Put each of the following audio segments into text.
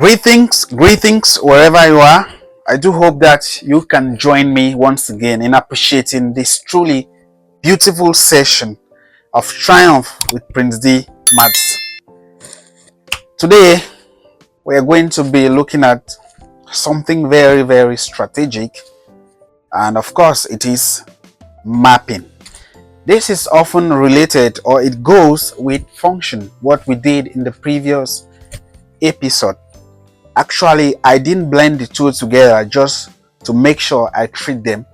Greetings wherever you are. I do hope that you can join me once again in appreciating this truly beautiful session of Triumph with Prince D Maths. Today, we are going to be looking at something very strategic, and of course, it is mapping. This is often related, or it goes with function, what we did in the previous episode. Actually, I didn't blend the two together just to make sure I treat them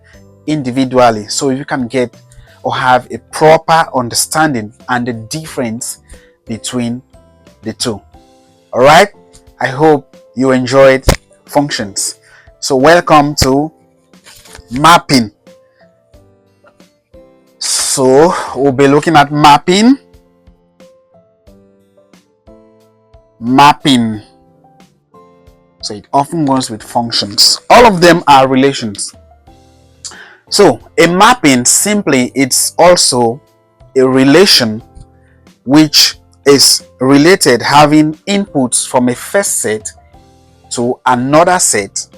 individually so you can get or have a proper understanding and the difference between the two. All right, I hope you enjoyed functions. So welcome to mapping. So we'll be looking at mapping. So it often goes with functions. All of them are relations. So a mapping simply, it's also a relation which is related having inputs from a first set to another set,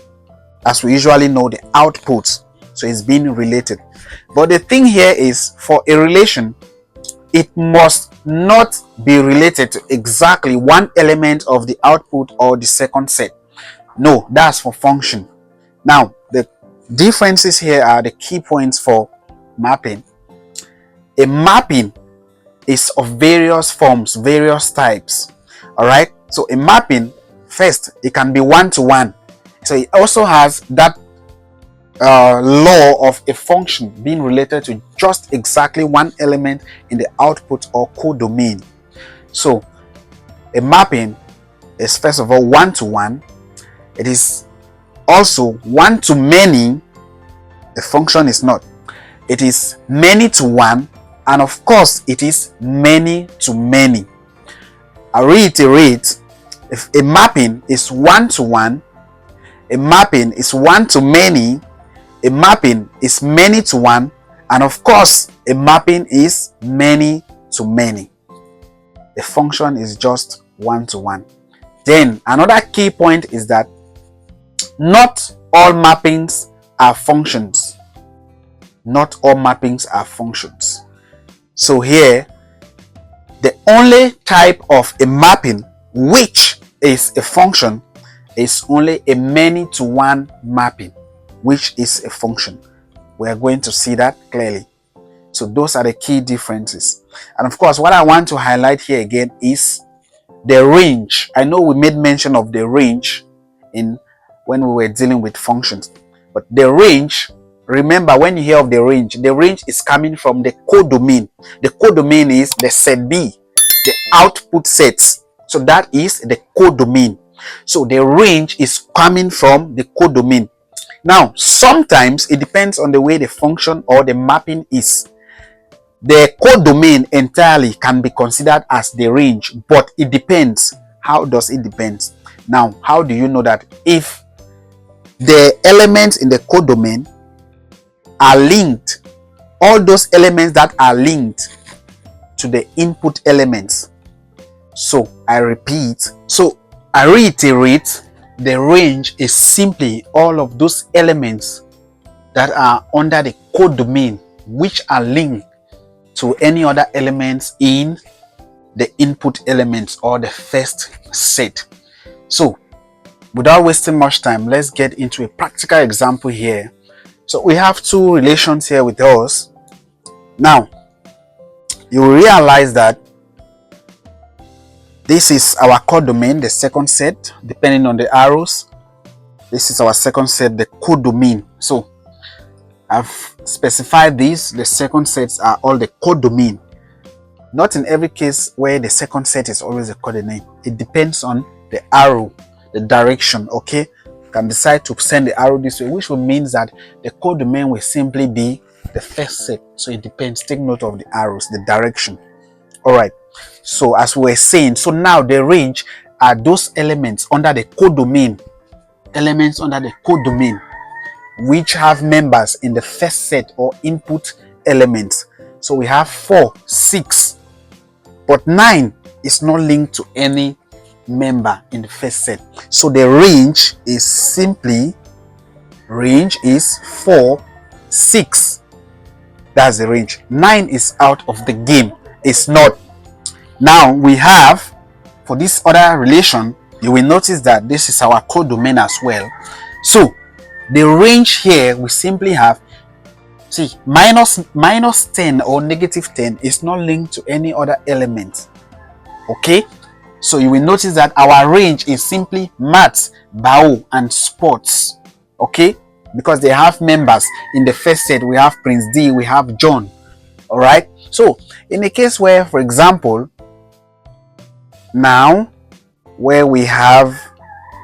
as we usually know the outputs. So it's being related. But the thing here is, for a relation, it must not be related to exactly one element of the output or the second set. No, that's for function. Now, the differences here are the key points for mapping. A mapping is of various forms, various types. All right. So a mapping, first, it can be one-to-one. So it also has that law of a function being related to just exactly one element in the output or codomain. So a mapping is first of all one-to-one. It is also one-to-many. The function is not. It is many-to-one, and of course it is many-to-many. I reiterate, if a mapping is one-to-one, a mapping is one-to-many, a mapping is many-to-one, and of course a mapping is many-to-many. The function is just one-to-one. Then another key point is that not all mappings are functions. Not all mappings are functions. So here, the only type of a mapping which is a function is only a many-to-one mapping, which is a function. We are going to see that clearly. So those are the key differences. And of course, what I want to highlight here again is the range. I know we made mention of the range when we were dealing with functions, but the range, remember, when you hear of the range is coming from the codomain. The codomain is the set B, the output sets. So that is the codomain. So the range is coming from the codomain. Now, sometimes it depends on the way the function or the mapping is. The codomain entirely can be considered as the range, but it depends. How does it depend? Now, how do you know that? If the elements in the codomain are linked, all those elements that are linked to the input elements. So I repeat, so I reiterate, the range is simply all of those elements that are under the codomain which are linked to any other elements in the input elements or the first set. So without wasting much time, let's get into a practical example here. So we have two relations here with us. Now you will realize that this is our codomain, the second set, depending on the arrows. This is our second set, the codomain. So I've specified these. The second sets are all the codomain. Not in every case where the second set is always a codomain. It depends on the arrow, the direction. Okay, you can decide to send the arrow this way, which will mean that the codomain will simply be the first set. So it depends. Take note of the arrows, the direction. All right. So as we were saying, so now the range are those elements under the codomain, which have members in the first set or input elements. So we have 4, 6, but 9 is not linked to any member in the first set. So the range is simply 4, 6. That's the range. 9 is out of the game. It's not. Now we have, for this other relation, you will notice that this is our codomain as well. So the range here, we simply have, see, minus 10 or negative 10 is not linked to any other element. Okay, so you will notice that our range is simply maths, bio, and sports. Okay, because they have members. In the first set, we have Prince D, we have John. All right, so in a case where, for example, now where we have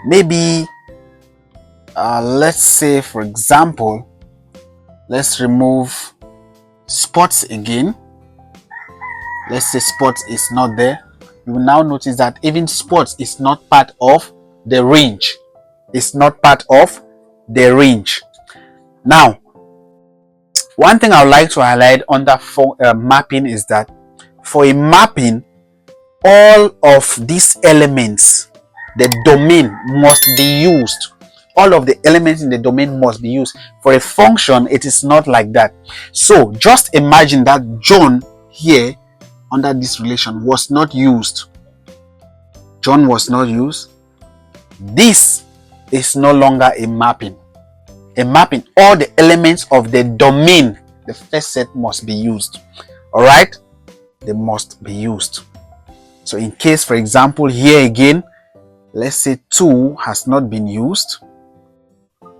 maybe let's say, for example, let's remove sports again. Let's say sports is not there. You will now notice that even sports is not part of the range. It's not part of the range. Now, one thing I would like to highlight under mapping is that for a mapping, all of these elements, the domain must be used. All of the elements in the domain must be used. For a function, it is not like that. So just imagine that John here under this relation was not used. John was not used. This is no longer a mapping. A mapping, all the elements of the domain, the first set must be used. All right, they must be used. So in case, for example, here again, let's say 2 has not been used.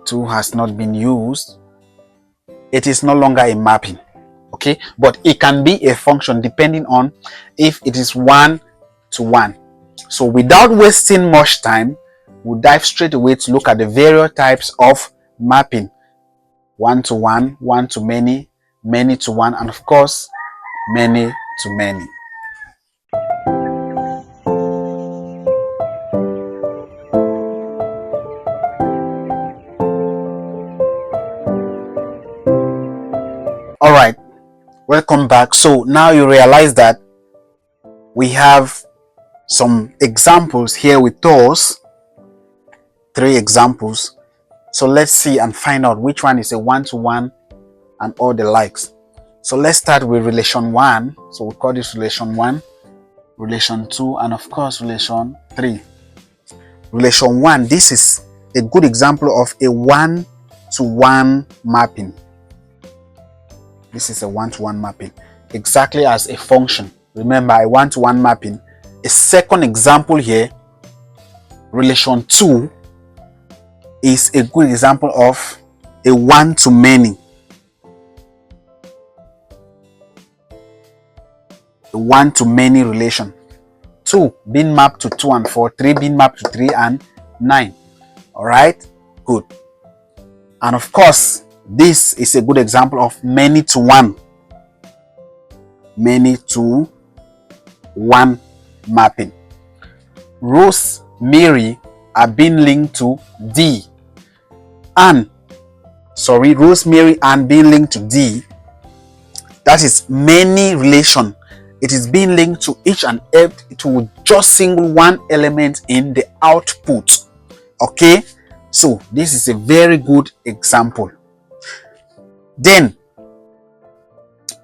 2 has not been used. It is no longer a mapping. Okay, but it can be a function depending on if it is 1 to 1. So without wasting much time, we'll dive straight away to look at the various types of mapping: 1 to 1, 1 to many, many to 1, and of course, many to many. All right, welcome back. So now you realize that we have some examples here with us, 3 examples. So let's see and find out which one is a 1-to-1 and all the likes. So let's start with relation 1. So we call this relation 1, relation 2, and of course relation 3. Relation 1, this is a good example of a 1-to-1 mapping. This is a 1-to-1 mapping, exactly as a function. Remember, a 1-to-1 mapping. A second example here, relation 2, is a good example of a 1-to-many. A 1-to-many relation. 2 being mapped to 2 and 4, 3 being mapped to 3 and 9. All right, good. And of course, this is a good example of many to 1. Many to 1 mapping. Rose, Mary are being linked to D. Rosemary and being linked to D. That is many relation. It is being linked to each and every, to just single one element in the output. Okay, so this is a very good example. Then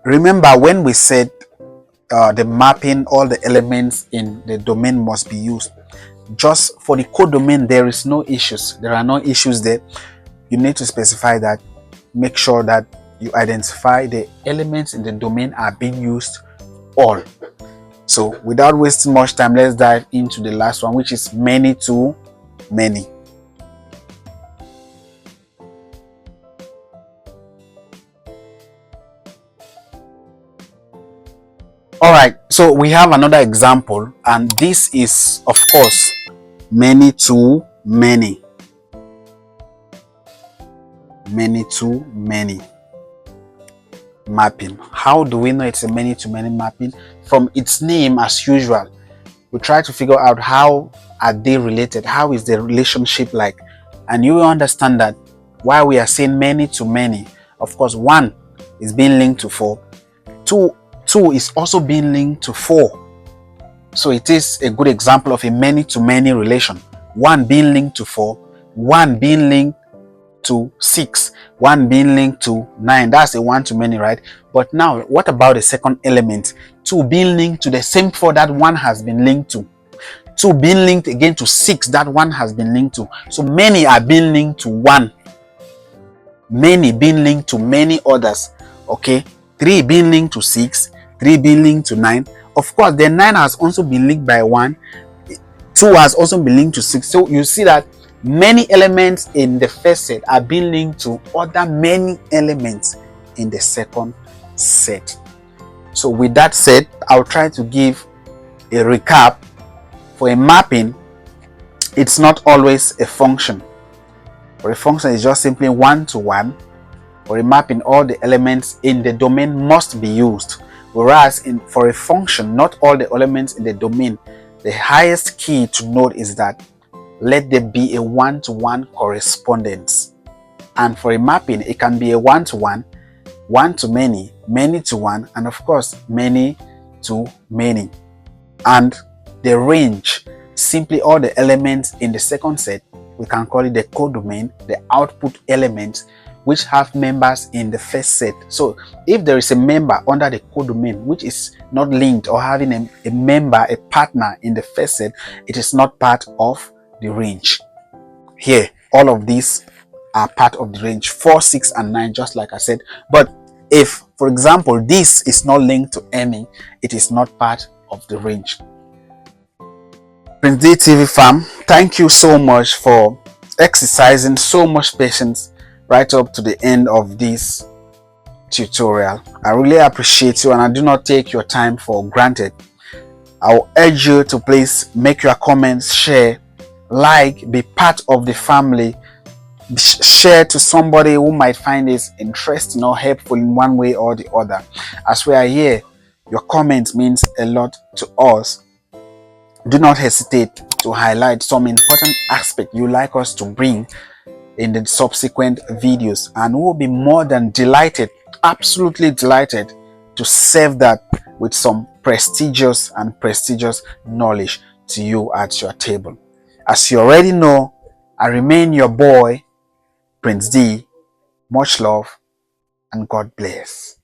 remember when we said the mapping, all the elements in the domain must be used. Just for the codomain, there is no issues. There are no issues there. You need to specify that. Make sure that you identify the elements in the domain are being used all. So without wasting much time, let's dive into the last one, which is many to many. All right, so we have another example, and this is of course many to many. Many to many mapping. How do we know it's a many to many mapping? From its name, as usual, we try to figure out how are they related, how is the relationship like, and you will understand that while we are saying many to many, of course 1 is being linked to 4, 2 is also being linked to 4. So it is a good example of a many-to-many relation. 1 being linked to 4, 1 being linked to 6, 1 being linked to 9. That's a one-to-many, right? But now, what about the second element? 2 being linked to the same 4 that 1 has been linked to. 2 being linked again to 6 that 1 has been linked to. So many are being linked to 1. Many being linked to many others. Okay? 3 being linked to 6, 3 being linked to 9. Of course, the 9 has also been linked by 1. 2 has also been linked to 6. So you see that many elements in the first set are being linked to other many elements in the second set. So with that said, I'll try to give a recap. For a mapping, it's not always a function. For a function, it's just simply one-to-one. For a mapping, all the elements in the domain must be used. Whereas for a function, not all the elements in the domain. The highest key to note is that let there be a one-to-one correspondence. And for a mapping, it can be a one-to-one, one-to-many, many-to-one, and of course, many-to-many. And the range, simply all the elements in the second set, we can call it the codomain, the output elements which have members in the first set. So if there is a member under the codomain which is not linked or having a member, a partner in the first set, it is not part of the range. Here, all of these are part of the range, 4, 6, and 9, just like I said. But if, for example, this is not linked to any, it is not part of the range. Prince D TV fam, thank you so much for exercising so much patience right up to the end of this tutorial. I really appreciate you and I do not take your time for granted. I will urge you to please make your comments, share, like, be part of the family, share to somebody who might find this interesting or helpful in one way or the other. As we are here, your comments means a lot to us. Do not hesitate to highlight some important aspect you like us to bring in the subsequent videos, and we will be more than delighted, absolutely delighted, to serve that with some prestigious knowledge to you at your table. As you already know, I remain your boy, Prince D. Much love and God bless.